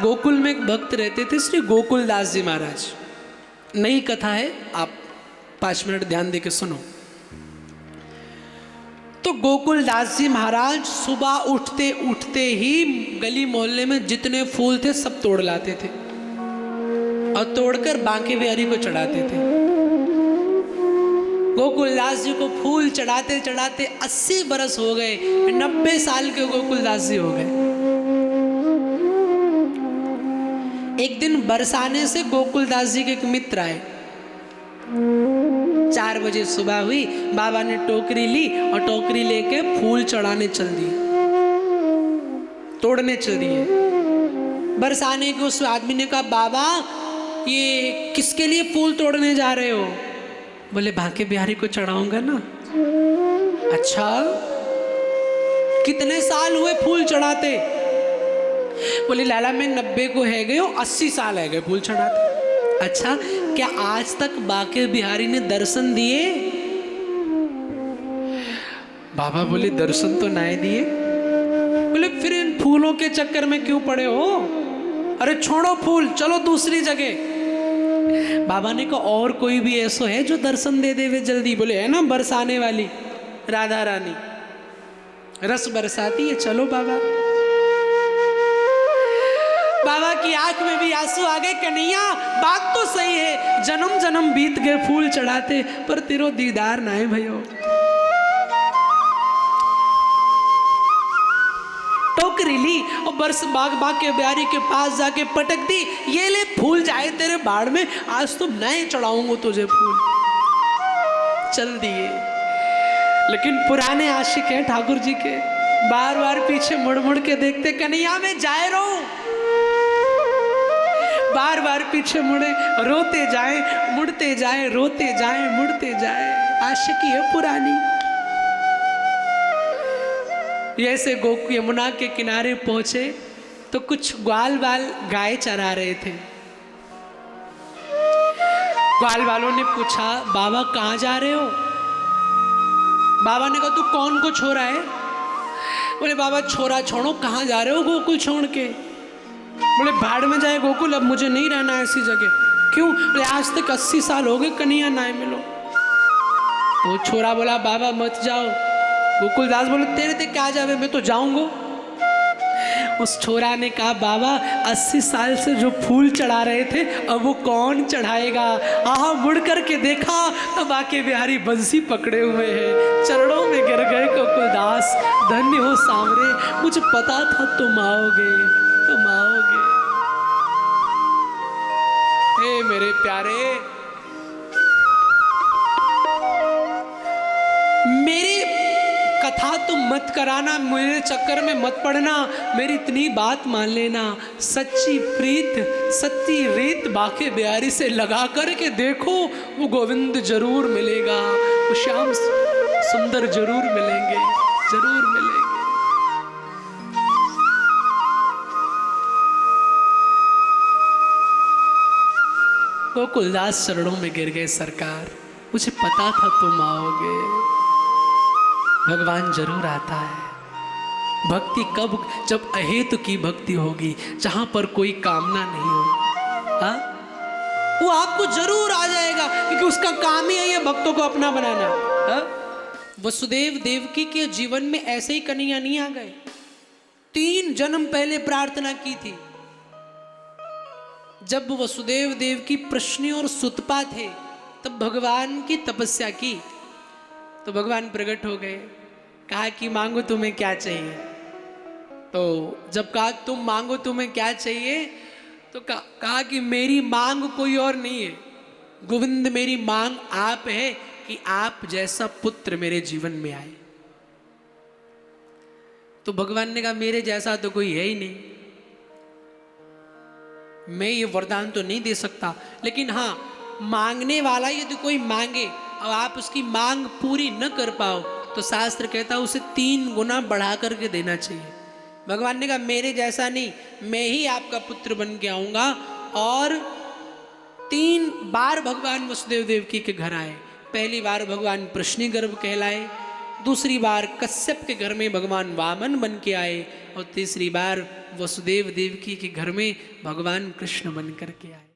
गोकुल में एक भक्त रहते थे श्री गोकुलदास जी महाराज। नई कथा है, आप 5 मिनट ध्यान देके सुनो। तो गोकुलदास जी महाराज सुबह उठते उठते ही गली मोहल्ले में जितने फूल थे सब तोड़ लाते थे और तोड़कर बांके बिहारी को चढ़ाते थे। गोकुलदास जी को फूल चढ़ाते चढ़ाते 80 बरस हो गए, 90 साल के गोकुलदास जी हो गए। एक दिन बरसाने से गोकुलदास जी के एक मित्र आए। 4 बजे सुबह हुई, बाबा ने टोकरी ली और टोकरी लेके फूल चढ़ाने चल दिए, तोड़ने चल दिए। बरसाने के उस आदमी ने कहा, बाबा ये किसके लिए फूल तोड़ने जा रहे हो? बोले बांके बिहारी को चढ़ाऊंगा ना। अच्छा, कितने साल हुए फूल चढ़ाते? बोले लाला मैं 90 को है गए, 80 साल है गए फूल चढ़ाते। अच्छा, क्या आज तक बांके बिहारी ने दर्शन दिए? बाबा बोले दर्शन तो नहीं दिए। बोले फिर इन फूलों के चक्कर में क्यों पड़े हो? अरे छोड़ो फूल, चलो दूसरी जगह। बाबा ने कहा और कोई भी ऐसा है जो दर्शन दे देवे जल्दी? बोले है ना बरसाने वाली राधा रानी, रस बरसाती है, चलो बाबा। बाबा की आंख में भी आंसू आ गए। कन्हैया बात तो सही है, जन्म जन्म बीत गए फूल चढ़ाते, पर तेरो दीदार ना है भयो। टोकरी ली और बरस बांके बिहारी के पास जाके पटक दी, ये ले फूल जाए तेरे बाड़ में, आज तुम नए चढ़ाऊंगा तुझे फूल। चल दिए। लेकिन पुराने आशिक हैं ठाकुर जी के, बार बार पीछे मुड़ मुड़ के देखते, कन्हैया मैं जाए रहूं। बार बार पीछे मुड़े, रोते जाए मुड़ते जाए, रोते जाए मुड़ते जाए। आशिकी है पुरानी। ऐसे गोकु यमुना के किनारे पहुंचे तो कुछ ग्वाल बाल गाय चरा रहे थे। ग्वाल वालों ने पूछा, बाबा कहाँ जा रहे हो? बाबा ने कहा तू कौन को छोड़ा है? बोले बाबा छोरा छोड़ो, कहाँ जा रहे हो गोकुल छोड़ के? बोले भाड़ में जाए गोकुल, अब मुझे नहीं रहना ऐसी जगह। क्यों? बोले आज तक 80 साल हो गए कन्हैया ना मिलो। तो छोरा बोला बाबा मत जाओ। गोकुलदास बोले तेरे ते क्या जावे, मैं तो जाऊंगा। उस छोरा ने कहा बाबा 80 साल से जो फूल चढ़ा रहे थे अब वो कौन चढ़ाएगा? आहा मुड़ करके देखा तो बांके बिहारी बंसी पकड़े हुए हैं, चरणों में गिर गए। गोकुलदास धन्य हो सांवरे, मुझे पता था तुम आओगे, तुम आओगे। हे मेरे प्यारे, मेरी कथा तुम मत कराना, मेरे चक्कर में मत पड़ना, मेरी इतनी बात मान लेना। सच्ची प्रीत सच्ची रीत बांके बिहारी से लगा करके देखो, वो गोविंद जरूर मिलेगा, वो श्याम सुंदर जरूर मिलेंगे, जरूर मिलेंगे। गोकुलदास चरणों में गिर गए, सरकार मुझे पता था तुम आओगे। भगवान जरूर आता है। भक्ति कब? जब अहेतु की भक्ति होगी, जहां पर कोई कामना नहीं हो। हाँ, वो आपको जरूर आ जाएगा, क्योंकि उसका काम ही है ये भक्तों को अपना बनाना। हाँ? वसुदेव देवकी के जीवन में ऐसे ही कन्हैया नहीं आ गए। 3 जन्म पहले प्रार्थना की थी। जब वसुदेव देवकी प्रश्नि और सुतपा थे तब भगवान की तपस्या की, तो भगवान प्रकट हो गए। कहा कि मांगो तुम्हें क्या चाहिए? तो जब कहा तुम मांगो तुम्हें क्या चाहिए, तो कहा कि मेरी मांग कोई और नहीं है गोविंद, मेरी मांग आप है कि आप जैसा पुत्र मेरे जीवन में आए। तो भगवान ने कहा मेरे जैसा तो कोई है ही नहीं, मैं ये वरदान तो नहीं दे सकता, लेकिन हाँ मांगने वाला यदि कोई मांगे और आप उसकी मांग पूरी न कर पाओ तो शास्त्र कहता है उसे 3 गुना बढ़ा करके देना चाहिए। भगवान ने कहा मेरे जैसा नहीं, मैं ही आपका पुत्र बन के आऊँगा। और 3 बार भगवान वसुदेव देवकी के घर आए। पहली बार भगवान प्रश्नि गर्भ कहलाए, दूसरी बार कश्यप के घर में भगवान वामन बन के आए, और तीसरी बार वसुदेव देवकी के घर में भगवान कृष्ण बन करके आए।